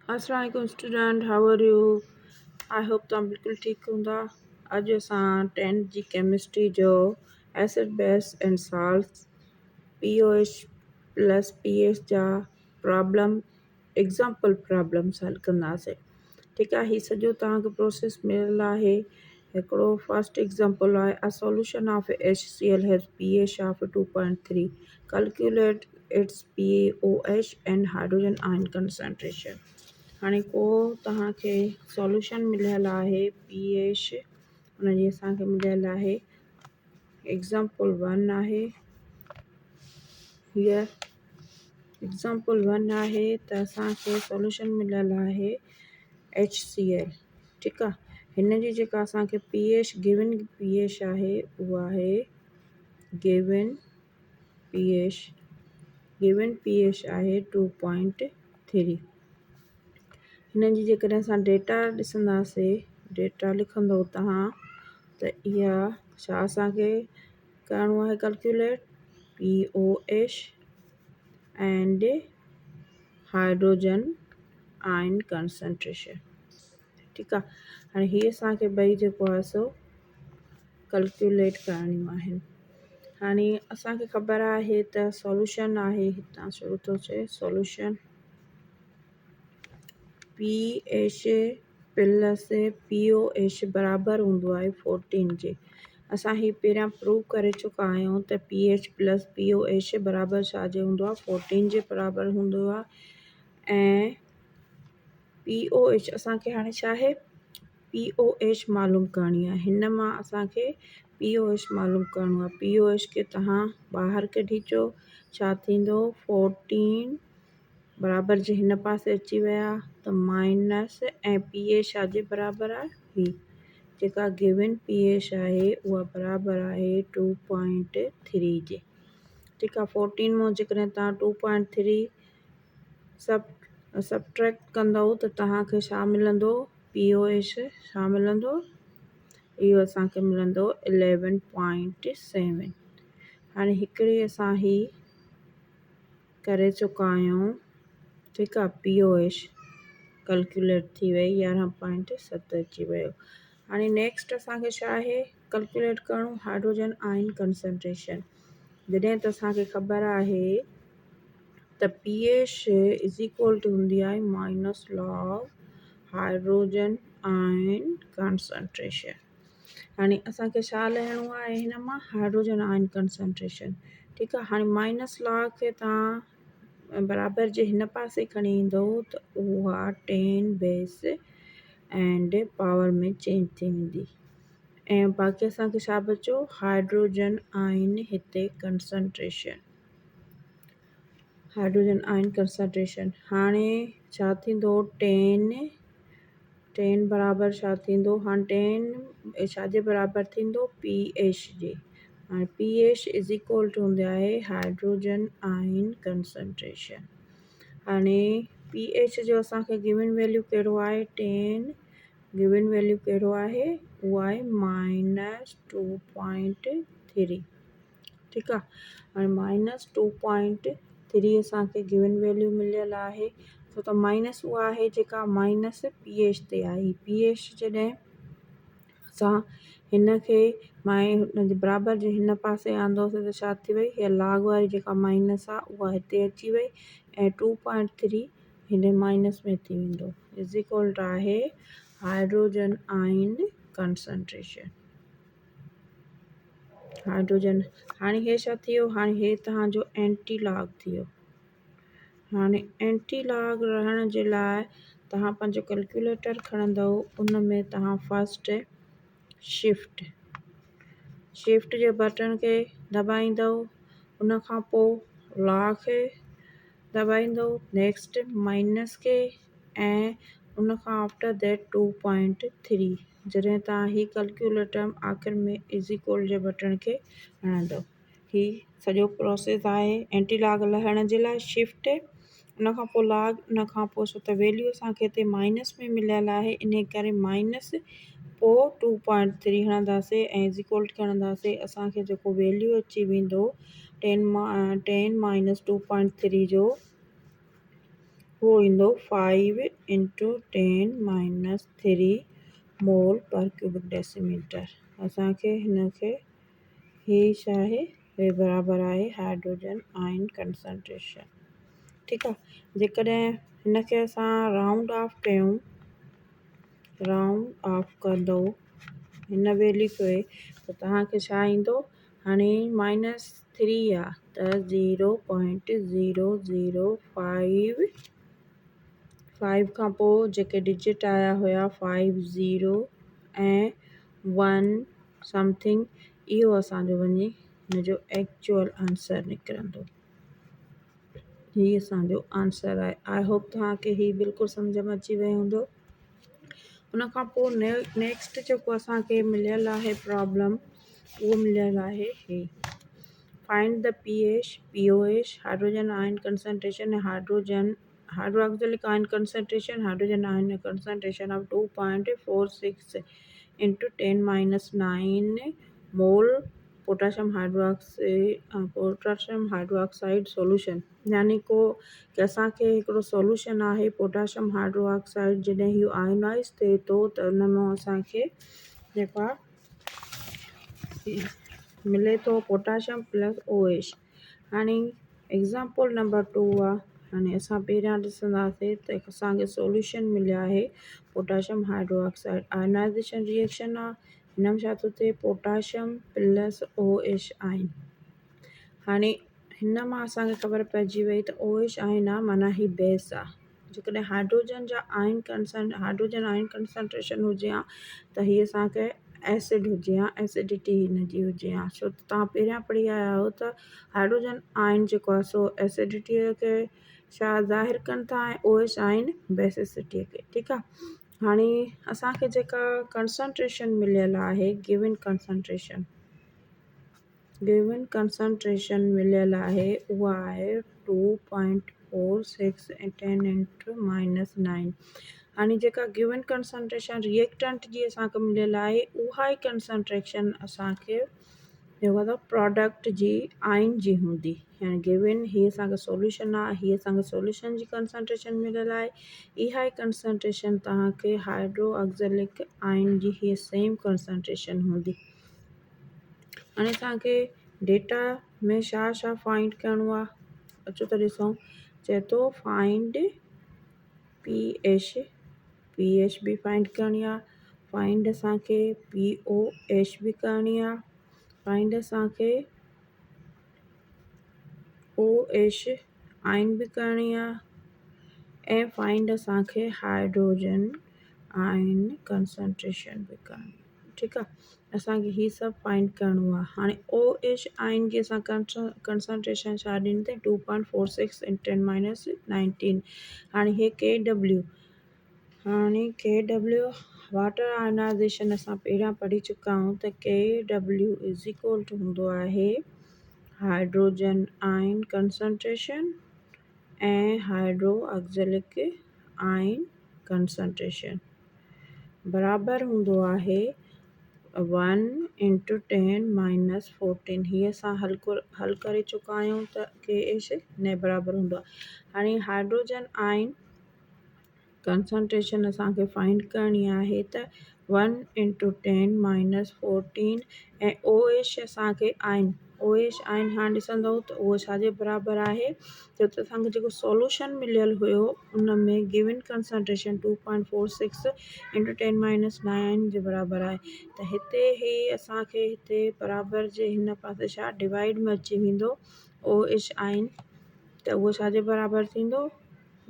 अस्सलाम वालेकुम student, how are you? I hope तव्हां बिल्कुलु ठीकु हूंदा। अॼु असां 10th जी केमिस्ट्री जो acid base and salts POH plus PH जा प्रॉब्लम एग्ज़ाम्पल प्रॉब्लम्स हल कंदासीं। ठीकु आहे, हीउ सॼो तव्हांखे प्रोसेस मिलियल आहे। हिकिड़ो फर्स्ट एग्ज़ाम्पल आहे a solution of HCl has pH of 2.3. Calculate its POH and hydrogen ion concentration. हाणे को तव्हांखे सॉल्यूशन मिलियल आहे PH, हुनजी असांखे मिलियल आहे एग्ज़ाम्पल 1 आहे। हीअ एग्ज़ाम्पल 1 आहे त असांखे सॉल्यूशन मिलियल आहे HCl। ठीकु आहे, हिन जी जेका असांखे PH गिवन PH आहे उहा आहे गिवन PH आहे 2.3। हिन जी जेकॾहिं असां डेटा ॾिसंदासीं, डेटा लिखंदव तव्हां त इहा छा असांखे करिणो आहे calculate POH and hydrogen ion concentration. ठीकु आहे, हाणे हीअ असांखे ॿई जेको आहे सो कैलकुलेट करणियूं आहिनि। हाणे असांखे ख़बर आहे त सॉल्यूशन आहे, हितां शुरू थो चए सॉल्यूशन PH प्लस POH बराबरि हूंदो आहे 14 जे। असां ही पहिरियां प्रूव करे चुका आहियूं त PH प्लस POH बराबरि छाजे हूंदो आहे, 14 जे बराबरि हूंदो आहे। ऐं POH असांखे हाणे छा आहे, POH मालूम करणी आहे। हिन मां असांखे POH मालूम करिणो आहे। POH खे तव्हां ॿाहिरि कढी अचो, छा थींदो 14 बराबरि जे हिन पासे अची विया त माइनस, ऐं PH छाजे बराबरि आहे, ही जेका गिवन PH आहे उहा बराबरि आहे 2.3 जे। ठीकु आहे, 14 मां जेकॾहिं तव्हां 2.3 सबट्रैक्ट कंदव त तव्हांखे छा मिलंदो, POH छा मिलंदो, इहो असांखे मिलंदो 11.7। हाणे हिकिड़ी असां ही करे चुका आहियूं। ठीकु आहे, POH कैलकुलेट थी वई 11.7 अची वियो। हाणे नेक्स्ट असांखे छा आहे कैलकुलेट करिणो, हाइड्रोजन आयन कंसंट्रेशन। जॾहिं त असांखे ख़बर आहे त PH इज़ इक्वल टू हूंदी आहे minus log hydrogen ion concentration. हाणे असांखे छा लिखिणो आहे हिन मां, हाइड्रोजन आयन कंसंट्रेशन। ठीकु आहे, हाणे माइनस लॉग खे तव्हां बराबरि जे हिन पासे खणी ईंदव त उहा 10 बेस एंड पावर में चेंज थी वेंदी। ऐं बाक़ी असांखे छा बचो, हाइड्रोजन आयन हिते कंसंट्रेशन, हाइड्रोजन आयन कंसंट्रेशन। हाणे छा थींदो 10 बराबरि छा थींदो, हाणे 10 छाजे बराबरि थींदो, PH जे। हाणे PH इज़ इक्वल टू हूंदी आहे हाइड्रोजन आयन कंसंट्रेशन। हाणे PH जो असांखे गिवन वैल्यू कहिड़ो आहे, 10 गिवन वैल्यू कहिड़ो आहे, उहा आहे माइनस 2.3। ठीकु आहे, हाणे माइनस 2.3 असांखे गिवन वैल्यू मिलियल आहे। छो त माइनस उहा आहे जेका माइनस PH ते आहे। PH जॾहिं असां हिन खे हुन जे बराबरि जे हिन पासे आंदोसीं त छा थी वई, हीअ लॉग वारी जेका माइनस आहे उहा हिते अची वई, ऐं 2.3 हिन माइनस में थी वेंदो, इज़ इक्वल टू आहे हाइड्रोजन आयन कंसंट्रेशन। हाइड्रोजन, हाणे हे छा थी वियो, हाणे हे तव्हांजो एंटी लॉग थी वियो। हाणे एंटी लॉग रहण जे लाइ तव्हां पंहिंजो कैलकुलेटर खणंदव, उन में तव्हां फर्स्ट शिफ्ट जे बटन खे दॿाईंदव, उन खां पोइ लॉग खे दॿाईंदव, नेक्स्ट माइनस खे, ऐं उन खां आफ्टर दैट 2.3। जॾहिं तव्हां ही कैलकुलेटर आख़िर में इज़ इक्वल जे बटन खे हणंदव। ही सॼो प्रोसेस आहे एंटी लॉग लहण जे लाइ शिफ्ट, उन खां पोइ लॉग, उन खां पोइ छो त वैल्यू असांखे हिते माइनस में मिलियल आहे, इन करे माइनस, पोइ 2.3 हणंदासीं ऐं इज़ इक्वल खणंदासीं। असांखे जेको वैल्यू अची वेंदो 10 माइनस 2.3 जो उहो ईंदो 5 × 10⁻³ मोल पर क्यूबिक डेसीमीटर। असांखे हिनखे हीअ छा आहे, हे बराबरि आहे हाइड्रोजन आयन कंसंट्रेशन। ठीकु आहे। जेकॾहिं हिनखे असां राउंड ऑफ कयूं, राउंड ऑफ कंदो हिन वैल्यू खे, त तव्हांखे छा ईंदो, हाणे -3 आहे त 0.0055 खां पोइ जेके डिजिट आया हुया 50 ऐं 1 समथिंग, इहो असांजो वञी हिनजो एक्चुअल आंसर निकिरंदो। हीअ असांजो आंसर आहे। आई होप तव्हांखे हीअ बिल्कुलु सम्झ में अची वियो हूंदो। उन खां पोइ नेक्स्ट जेको असांखे मिलियल आहे प्रॉब्लम, उहो मिलियल आहे हे, find the pH, pOH, hydrogen ion concentration and hydroxylic ion concentration, hydrogen ion concentration of 2.46 × 10⁻9 मोल पोटाशियम हाइड्रोक्साइड सॉल्यूशन। यानी को कि असांखे हिकिड़ो सॉल्यूशन आहे पोटाशियम हाइड्रोक्साइड, जॾहिं इहो आयोनाइज़ थिए थो त उन मां असांखे जेका मिले थो पोटाशियम प्लस OH। हाणे एग्ज़ाम्पल नंबर 2 आहे। हाणे असां पहिरियां ॾिसंदासीं त असांखे सॉल्यूशन मिलिया आहे पोटाशियम हाइड्रोक्साइड, आयोनाइज़ेशन रिएक्शन आहे। हिन में छा थो थिए, पोटाशियम प्लस OH आयन। हाणे हिन मां असांखे ख़बर पइजी वई त OH आयन आहे, माना ही बेस आहे। जेकॾहिं हाइड्रोजन आयन कंसंट्रेशन हुजे हा त हीअ असांखे एसिड हुजे हा, एसिडिटी हिनजी हुजे हा। छो त तव्हां पहिरियां पढ़ी आया हो त हाइड्रोजन आयन जेको आहे सो एसिडिटीअ खे छा ज़ाहिर कनि था, ऐं OH आयन बेसिसिटीअ खे। ठीकु आहे। हाणे असांखे जेका कंसंट्रेशन मिलियल आहे, गिवन कंसंट्रेशन मिलियल आहे, उहा आहे 2.46 × 10⁻⁹। हाणे जेका गिवन कंसंट्रेशन रिएक्टेंट जी असांखे मिलियल आहे, उहा ई कंसंट्रेशन असांखे जेको आहे प्रोडक्ट जी आयन जी हूंदी। यानी गिवन हीअ असांखे सॉल्यूशन आहे, हीअ असांखे सॉल्यूशन जी कंसंट्रेशन मिलियल आहे, इहा ई कंसंट्रेशन तव्हांखे हाइड्रोक्सिलिक आयन जी हीअ सेम कंसंट्रेशन हूंदी। हाणे असांखे डेटा में छा छा फाइंड करिणो आहे, अचो त ॾिसूं। चए थो फाइंड pH बि फाइंड करणी आहे, फाइंड असांखे pOH बि करणी आहे, फाइंड असांखे OH आयन बि करणी आहे, ऐं फाइंड असांखे हाइड्रोजन आयन कंसंट्रेशन बि करणी आहे। ठीकु आहे। असांखे हीअ सभु फाइंड करिणो आहे। हाणे OH आयन जी असां कंसंट्रेशन छा ॾिनी अथई, 2.46 × 10⁻⁹। हाणे हे KW, हाणे KW वाटर आयोनाइज़ेशन असां पहिरियां पढ़ी चुका आहियूं त KW = हूंदो आहे hydrogen ion concentration and hydroxylic ion concentration बराबरि हूंदो आहे 1 × 10⁻14। हीअ असां हल करे चुका आहियूं त KH न बराबरि हूंदो आहे। हाणे हाइड्रोजन आयन कंसंट्रेशन असांखे फाइंड करणी आहे त 1 × 10⁻14 ऐं OH असांखे आयन, OH आयन हाणे ॾिसंदव त उहो छाजे बराबरि आहे, छो त असांखे जेको सॉल्यूशन मिलियल हुयो उन में गिवन कंसंट्रेशन 2.46 × 10⁻⁹ जे बराबरि आहे। त हिते ही असांखे हिते बराबरि जे हिन पासे छा डिवाइड में अची वेंदो OH आयन, त उहो छाजे बराबरि थींदो,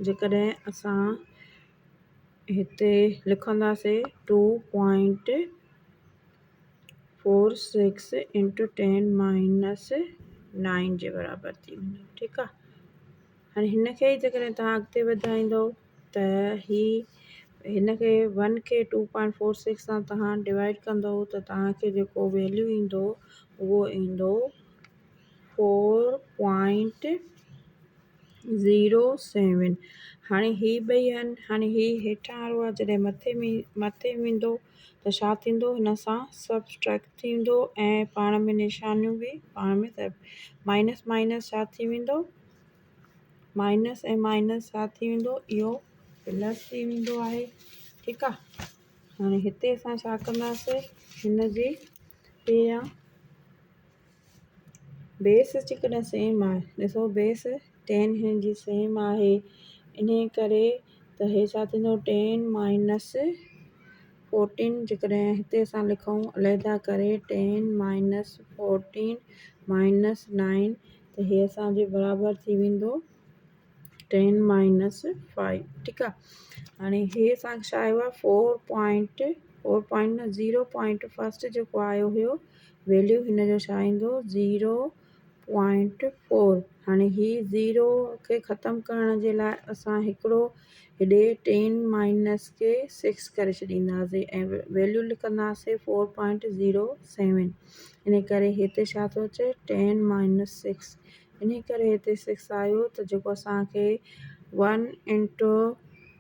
जेकॾहिं असां हिते लिखंदासीं 2.46 × 10⁻⁹ जे बराबरि थी वेंदो। ठीकु आहे। हाणे हिनखे ई जेकॾहिं तव्हां अॻिते वधाईंदव त हिनखे 1 खे 2.46 सां तव्हां डिवाइड कंदव त तव्हांखे जेको वैल्यू ईंदो उहो ईंदो 4.07। हाणे ही ॿई आहिनि, हाणे ही हेठां वारो आहे जॾहिं मथे वेंदो त छा थींदो, हिन सां सबट्रैक्ट थींदो ऐं पाण में निशानियूं बि पाण में माइनस माइनस छा थी वेंदो, माइनस ऐं माइनस छा थी वेंदो, इहो प्लस थी वेंदो आहे। ठीकु आहे। हाणे हिते असां छा कंदासीं, हिन जे पहिरियां बेस जेकॾहिं सेम आहे, ॾिसो बेस 10 हिन जी सेम आहे, इन करे त हे छा थींदो 10 माइनस 14 जेकॾहिं हिते असां लिखूं अलहदा करे 10 माइनस 14 माइनस 9 त हे असांजे बराबरि थी वेंदो 10 माइनस 5। ठीकु आहे। हाणे हे असांखे छा आयो आहे 4 पॉइंट फस्ट जेको आयो हुयो वैल्यू हिन जो छा ईंदो 0.4। हाणे ही 0 खे ख़तमु करण जे लाइ असां हिकिड़ो हेॾे 10 माइनस खे 6 करे छॾींदासीं ऐं वैल्यू लिखंदासीं 4.07। इन करे हिते छा थो अचे 10 माइनस 6, इन करे हिते 6 आयो त जेको असांखे 1 इंटू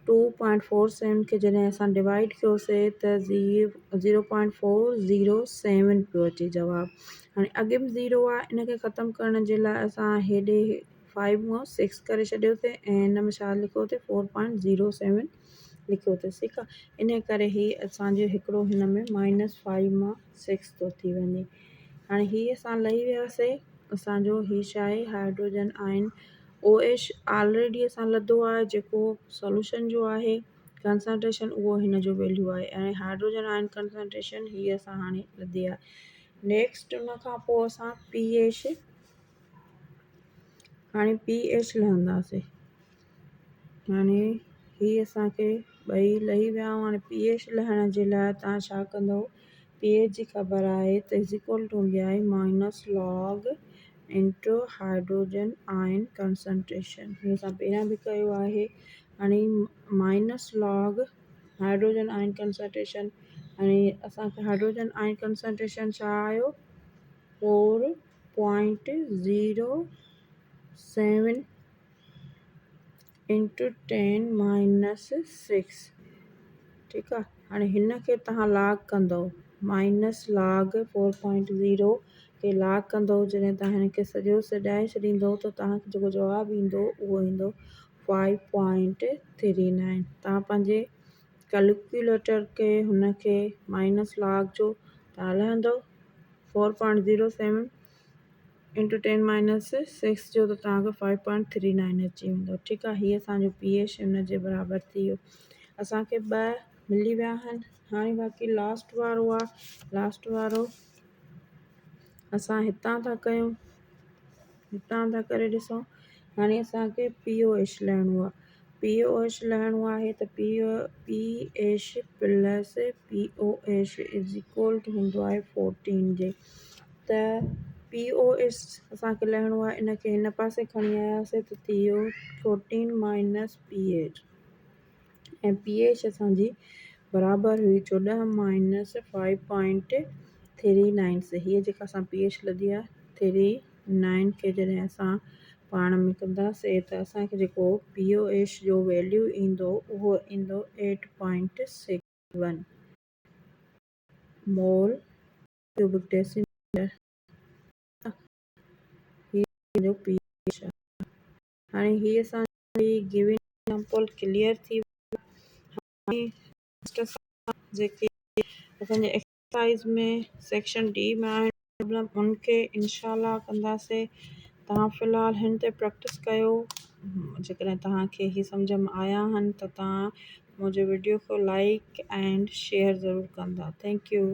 2.47 खे जॾहिं असां डिवाइड कयोसीं त 0.407 पियो अचे जवाबु। हाणे अॻे बि 0 आहे, इन खे ख़तमु करण जे लाइ असां हेॾे 5 मां 6 करे छॾियोसीं ऐं हिन में छा लिखियोसीं 4.07 लिखियोसीं। ठीकु आहे। इन करे ही असांजो हिकिड़ो हिन में -5 मां 6 थो थी वञे। हाणे ही असां लही वियासीं, असांजो ही छा आहे हाइड्रोजन आयन OH ऑलरेडी असां लधो आहे, जेको सॉल्यूशन जो आहे कंसंट्रेशन उहो हिन जो वैल्यू आहे ऐं हाइड्रोजन आयन कंसंट्रेशन ही असां हाणे लधी आहे। नेक्स्ट उन खां पोइ असां pH, हाणे pH लहंदासीं। हाणे ही असांखे ॿई लही विया। हाणे pH लहण जे लाइ तव्हां छा कंदव, pH जी ख़बर आहे त इज़ इक्वल टू हूंदी आहे minus log into hydrogen ion concentration. ही असां पहिरियां बि कयो आहे। हाणे minus log hydrogen ion concentration, हाणे असांखे हाइड्रोजन आयन कंसंट्रेशन छा आयो 4.07 इंटू 10 माइनस 6। ठीकु आहे। हाणे हिन खे तव्हां लॉग कंदव, माइनस लॉग 4.0 खे लॉग कंदव, जॾहिं तव्हां हिन खे सॼो सॼाए छॾींदव त तव्हांखे जेको जवाबु ईंदो उहो ईंदो 5.39। तव्हां पंहिंजे कैलकुलेटर खे हुन खे माइनस लॉग जो तव्हां हलाईंदव 4.07 इंटू 10 माइनस 6 जो त तव्हांखे 5.39 अची वेंदो। ठीकु आहे। हीअ असांजो pH हिन जे बराबरि थी वियो। असांखे 2 मिली विया आहिनि। हाणे बाक़ी लास्ट वारो आहे। लास्ट वारो असां हितां था कयूं, हितां था करे ॾिसूं। हाणे असांखे pOH लहिणो आहे। pOH लहिणो आहे त pH plus pOH is equal to हूंदो आहे 14 जे। त pOH असांखे लहिणो आहे, इन खे हिन पासे खणी आयासीं त थी वियो 14 माइनस pH ऐं pH असांजी बराबरि हुई 14 माइनस 5.39। हीअ जेका असां pH लधी आहे 39 खे जॾहिं असां पाण में कंदासीं त असांखे जेको pOH जो वैल्यू ईंदो उहो ईंदो 8.61 मोल क्यूबिक डेसीमीटर। जो pH आहे। हाणे हीअ असांजी गिवन एग्जांपल क्लियर थी। जेके असांजे एक्सरसाइज़ में सेक्शन डी में आहिनि प्रॉब्लम, उनखे इंशाल्लाह कंदासीं। तव्हां फ़िलहालु हिन ते प्रैक्टिस कयो। जेकॾहिं तव्हांखे ही सम्झ में आया आहिनि त तव्हां मुंहिंजे वीडियो खे लाइक एंड शेयर ज़रूरु कंदा। Thank U.